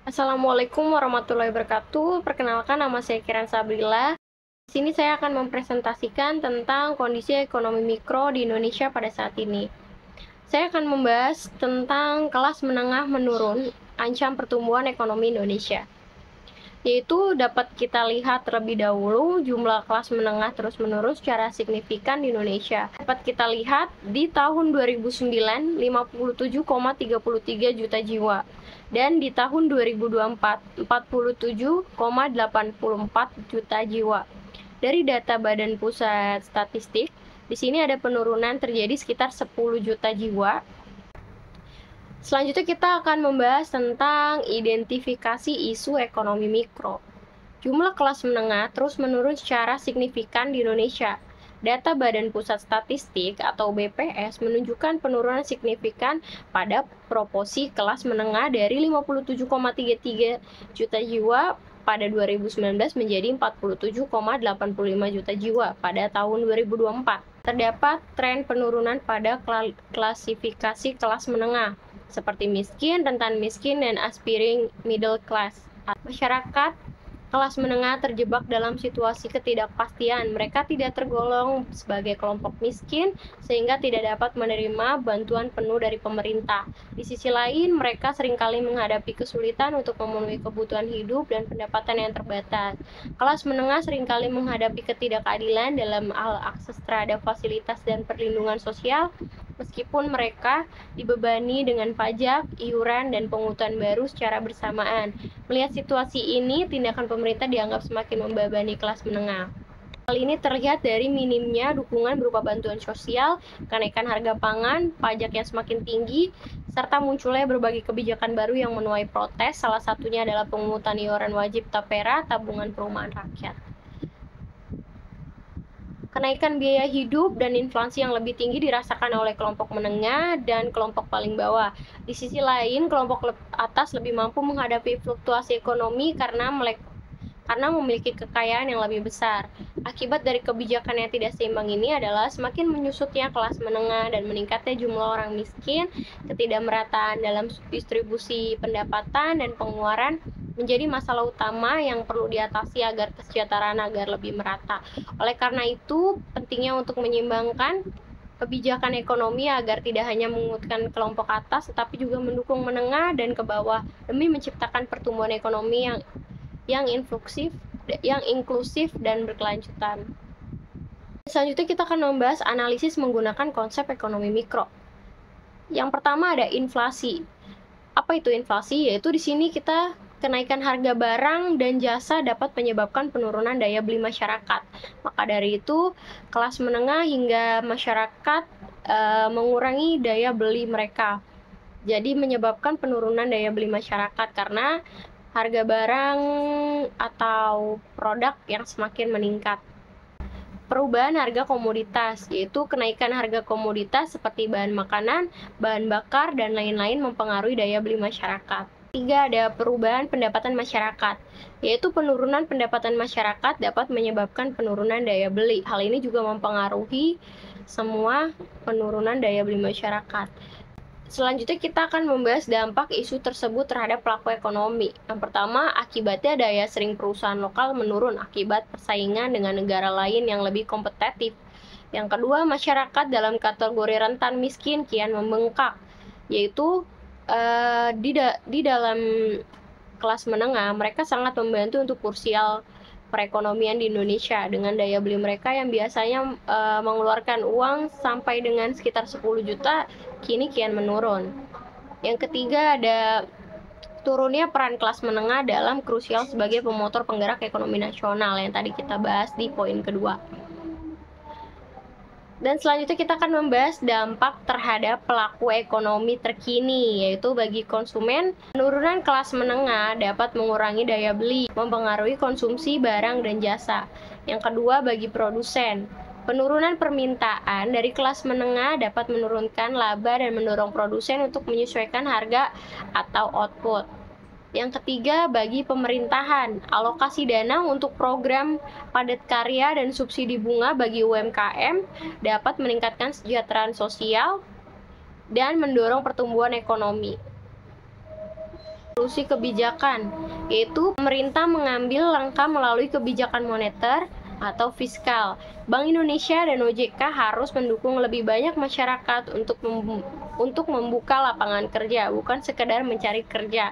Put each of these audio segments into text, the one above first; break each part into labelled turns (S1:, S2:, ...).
S1: Assalamualaikum warahmatullahi wabarakatuh. Perkenalkan, nama saya Kiran Sabrila. Di sini saya akan mempresentasikan tentang kondisi ekonomi mikro di Indonesia pada saat ini. Saya akan membahas tentang kelas menengah menurun, ancam pertumbuhan ekonomi Indonesia. Yaitu dapat kita lihat terlebih dahulu jumlah kelas menengah terus menurun secara signifikan di Indonesia. Dapat kita lihat di tahun 2009 57,33 juta jiwa dan di tahun 2024 47,84 juta jiwa. Dari data Badan Pusat Statistik, di sini ada penurunan terjadi sekitar 10 juta jiwa. Selanjutnya kita akan membahas tentang identifikasi isu ekonomi mikro. Jumlah kelas menengah terus menurun secara signifikan di Indonesia. Data Badan Pusat Statistik atau BPS menunjukkan penurunan signifikan pada proporsi kelas menengah dari 57,33 juta jiwa pada 2019 menjadi 47,85 juta jiwa pada tahun 2024. Terdapat tren penurunan pada klasifikasi kelas menengah seperti miskin, rentan miskin, dan aspiring middle class. Masyarakat kelas menengah terjebak dalam situasi ketidakpastian. Mereka tidak tergolong sebagai kelompok miskin sehingga tidak dapat menerima bantuan penuh dari pemerintah. Di sisi lain, mereka seringkali menghadapi kesulitan untuk memenuhi kebutuhan hidup dan pendapatan yang terbatas. Kelas menengah seringkali menghadapi ketidakadilan dalam hal akses terhadap fasilitas dan perlindungan sosial, meskipun mereka dibebani dengan pajak, iuran, dan pungutan baru secara bersamaan. Melihat situasi ini, tindakan pemerintah dianggap semakin membebani kelas menengah. Hal ini terlihat dari minimnya dukungan berupa bantuan sosial, kenaikan harga pangan, pajak yang semakin tinggi, serta munculnya berbagai kebijakan baru yang menuai protes. Salah satunya adalah pemungutan iuran wajib tapera, tabungan perumahan rakyat. Kenaikan biaya hidup dan inflasi yang lebih tinggi dirasakan oleh kelompok menengah dan kelompok paling bawah. Di sisi lain, kelompok atas lebih mampu menghadapi fluktuasi ekonomi karena memiliki kekayaan yang lebih besar. Akibat dari kebijakan yang tidak seimbang ini adalah semakin menyusutnya kelas menengah dan meningkatnya jumlah orang miskin, ketidakmerataan dalam distribusi pendapatan dan pengeluaran menjadi masalah utama yang perlu diatasi agar kesejahteraan lebih merata. Oleh karena itu, pentingnya untuk menyeimbangkan kebijakan ekonomi agar tidak hanya menguntungkan kelompok atas, tetapi juga mendukung menengah dan ke bawah demi menciptakan pertumbuhan ekonomi yang inklusif dan berkelanjutan. Selanjutnya kita akan membahas analisis menggunakan konsep ekonomi mikro. Yang pertama ada inflasi. Apa itu inflasi? Yaitu di sini kita kenaikan harga barang dan jasa dapat menyebabkan penurunan daya beli masyarakat. Maka dari itu, kelas menengah hingga masyarakat mengurangi daya beli mereka. Jadi menyebabkan penurunan daya beli masyarakat karena harga barang atau produk yang semakin meningkat. Perubahan harga komoditas, yaitu kenaikan harga komoditas seperti bahan makanan, bahan bakar, dan lain-lain mempengaruhi daya beli masyarakat. Tiga, ada perubahan pendapatan masyarakat, yaitu penurunan pendapatan masyarakat dapat menyebabkan penurunan daya beli. Hal ini juga mempengaruhi semua penurunan daya beli masyarakat. Selanjutnya kita akan membahas dampak isu tersebut terhadap pelaku ekonomi. Yang pertama, akibatnya daya saing perusahaan lokal menurun akibat persaingan dengan negara lain yang lebih kompetitif. Yang kedua, masyarakat dalam kategori rentan miskin kian membengkak, yaitu di dalam kelas menengah mereka sangat membantu untuk krusial perekonomian di Indonesia dengan daya beli mereka yang biasanya mengeluarkan uang sampai dengan sekitar 10 juta kini kian menurun. Yang ketiga ada turunnya peran kelas menengah dalam krusial sebagai pemotor penggerak ekonomi nasional yang tadi kita bahas di poin kedua. Dan selanjutnya kita akan membahas dampak terhadap pelaku ekonomi terkini, yaitu bagi konsumen, penurunan kelas menengah dapat mengurangi daya beli, mempengaruhi konsumsi barang dan jasa. Yang kedua, bagi produsen, penurunan permintaan dari kelas menengah dapat menurunkan laba dan mendorong produsen untuk menyesuaikan harga atau output. Yang ketiga, bagi pemerintahan, alokasi dana untuk program padat karya dan subsidi bunga bagi UMKM dapat meningkatkan kesejahteraan sosial dan mendorong pertumbuhan ekonomi. Solusi kebijakan, yaitu pemerintah mengambil langkah melalui kebijakan moneter atau fiskal. Bank Indonesia dan OJK harus mendukung lebih banyak masyarakat untuk membuka lapangan kerja, bukan sekedar mencari kerja.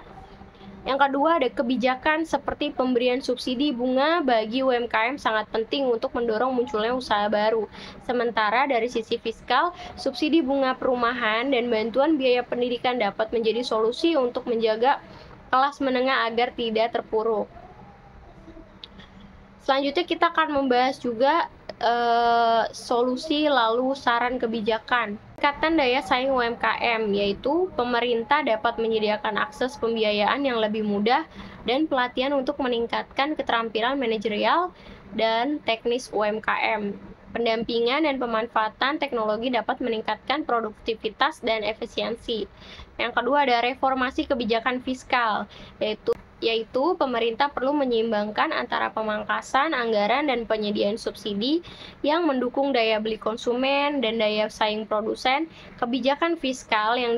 S1: Yang kedua, ada kebijakan seperti pemberian subsidi bunga bagi UMKM sangat penting untuk mendorong munculnya usaha baru. Sementara dari sisi fiskal, subsidi bunga perumahan dan bantuan biaya pendidikan dapat menjadi solusi untuk menjaga kelas menengah agar tidak terpuruk. Selanjutnya kita akan membahas juga solusi lalu saran kebijakan. Tingkatkan daya saing UMKM, yaitu pemerintah dapat menyediakan akses pembiayaan yang lebih mudah dan pelatihan untuk meningkatkan keterampilan manajerial dan teknis UMKM. Pendampingan dan pemanfaatan teknologi dapat meningkatkan produktivitas dan efisiensi. Yang kedua ada reformasi kebijakan fiskal, yaitu pemerintah perlu menyeimbangkan antara pemangkasan anggaran dan penyediaan subsidi yang mendukung daya beli konsumen dan daya saing produsen. Kebijakan fiskal yang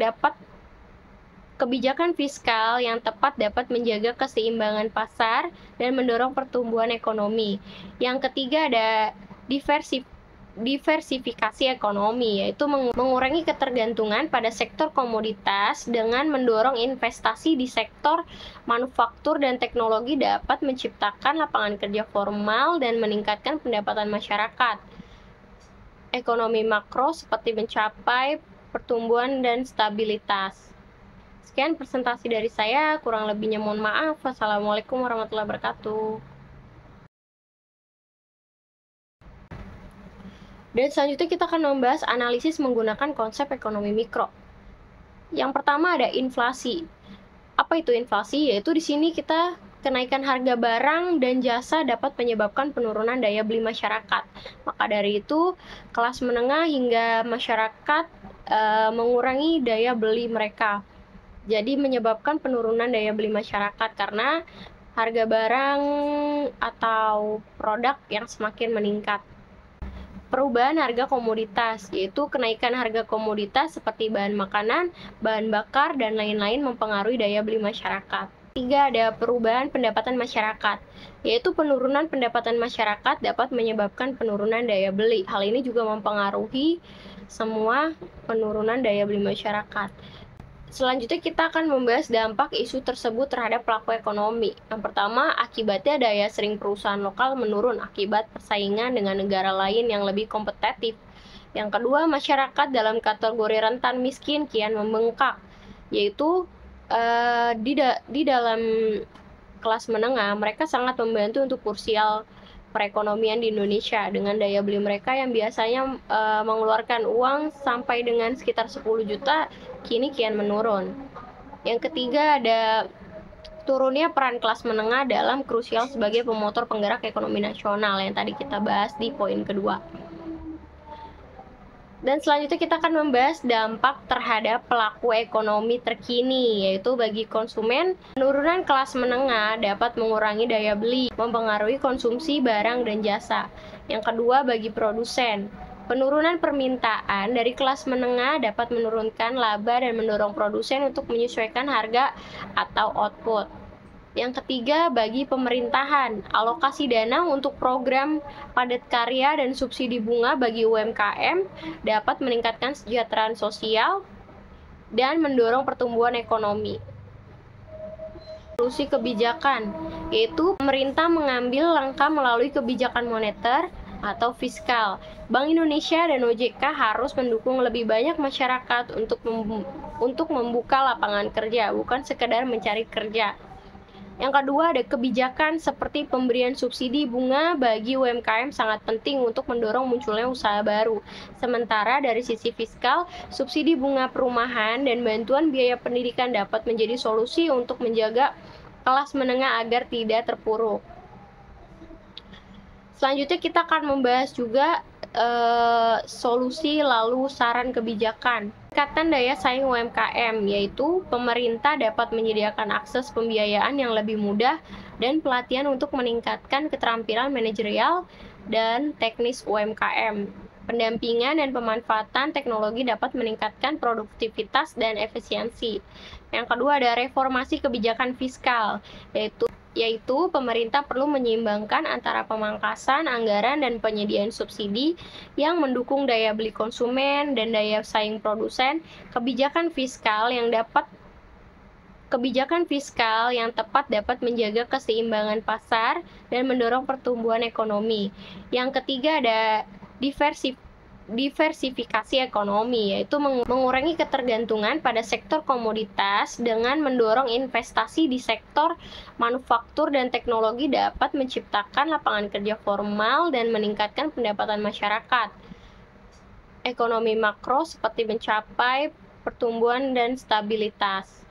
S1: tepat dapat menjaga keseimbangan pasar dan mendorong pertumbuhan ekonomi. Yang ketiga ada diversifikasi ekonomi, yaitu mengurangi ketergantungan pada sektor komoditas dengan mendorong investasi di sektor manufaktur dan teknologi dapat menciptakan lapangan kerja formal dan meningkatkan pendapatan masyarakat. Ekonomi makro seperti mencapai pertumbuhan dan stabilitas. Sekian presentasi dari saya, kurang lebihnya mohon maaf. Wassalamualaikum warahmatullahi wabarakatuh. Dan selanjutnya kita akan membahas analisis menggunakan konsep ekonomi mikro. Yang pertama ada inflasi. Apa itu inflasi? Yaitu di sini kita kenaikan harga barang dan jasa dapat menyebabkan penurunan daya beli masyarakat. Maka dari itu, kelas menengah hingga masyarakat mengurangi daya beli mereka. Jadi menyebabkan penurunan daya beli masyarakat karena harga barang atau produk yang semakin meningkat. Perubahan harga komoditas, yaitu kenaikan harga komoditas seperti bahan makanan, bahan bakar, dan lain-lain mempengaruhi daya beli masyarakat. Tiga, ada perubahan pendapatan masyarakat, yaitu penurunan pendapatan masyarakat dapat menyebabkan penurunan daya beli. Hal ini juga mempengaruhi semua penurunan daya beli masyarakat. Selanjutnya kita akan membahas dampak isu tersebut terhadap pelaku ekonomi. Yang pertama, akibatnya daya saing perusahaan lokal menurun akibat persaingan dengan negara lain yang lebih kompetitif. Yang kedua, masyarakat dalam kategori rentan miskin kian membengkak, yaitu di dalam kelas menengah mereka sangat membantu untuk kursial perekonomian di Indonesia dengan daya beli mereka yang biasanya mengeluarkan uang sampai dengan sekitar 10 juta kini kian menurun. Yang ketiga ada turunnya peran kelas menengah dalam krusial sebagai pemotor penggerak ekonomi nasional yang tadi kita bahas di poin kedua. Dan selanjutnya kita akan membahas dampak terhadap pelaku ekonomi terkini, yaitu bagi konsumen, penurunan kelas menengah dapat mengurangi daya beli, mempengaruhi konsumsi barang dan jasa. Yang kedua, bagi produsen, penurunan permintaan dari kelas menengah dapat menurunkan laba dan mendorong produsen untuk menyesuaikan harga atau output. Yang ketiga, bagi pemerintahan, alokasi dana untuk program padat karya dan subsidi bunga bagi UMKM dapat meningkatkan kesejahteraan sosial dan mendorong pertumbuhan ekonomi. Solusi kebijakan, yaitu pemerintah mengambil langkah melalui kebijakan moneter atau fiskal. Bank Indonesia dan OJK harus mendukung lebih banyak masyarakat untuk membuka lapangan kerja, bukan sekedar mencari kerja. Yang kedua, ada kebijakan seperti pemberian subsidi bunga bagi UMKM sangat penting untuk mendorong munculnya usaha baru. Sementara dari sisi fiskal, subsidi bunga perumahan dan bantuan biaya pendidikan dapat menjadi solusi untuk menjaga kelas menengah agar tidak terpuruk. Selanjutnya kita akan membahas juga solusi lalu saran kebijakan. Tingkatkan daya saing UMKM, yaitu pemerintah dapat menyediakan akses pembiayaan yang lebih mudah dan pelatihan untuk meningkatkan keterampilan manajerial dan teknis UMKM. Pendampingan dan pemanfaatan teknologi dapat meningkatkan produktivitas dan efisiensi. Yang kedua ada reformasi kebijakan fiskal, yaitu pemerintah perlu menyeimbangkan antara pemangkasan anggaran dan penyediaan subsidi yang mendukung daya beli konsumen dan daya saing produsen. Kebijakan fiskal yang tepat dapat menjaga keseimbangan pasar dan mendorong pertumbuhan ekonomi. Yang ketiga ada diversifikasi ekonomi, yaitu mengurangi ketergantungan pada sektor komoditas dengan mendorong investasi di sektor manufaktur dan teknologi dapat menciptakan lapangan kerja formal dan meningkatkan pendapatan masyarakat. Ekonomi makro seperti mencapai pertumbuhan dan stabilitas.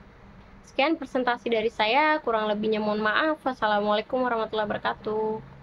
S1: Sekian presentasi dari saya, kurang lebihnya mohon maaf. Wassalamualaikum warahmatullahi wabarakatuh.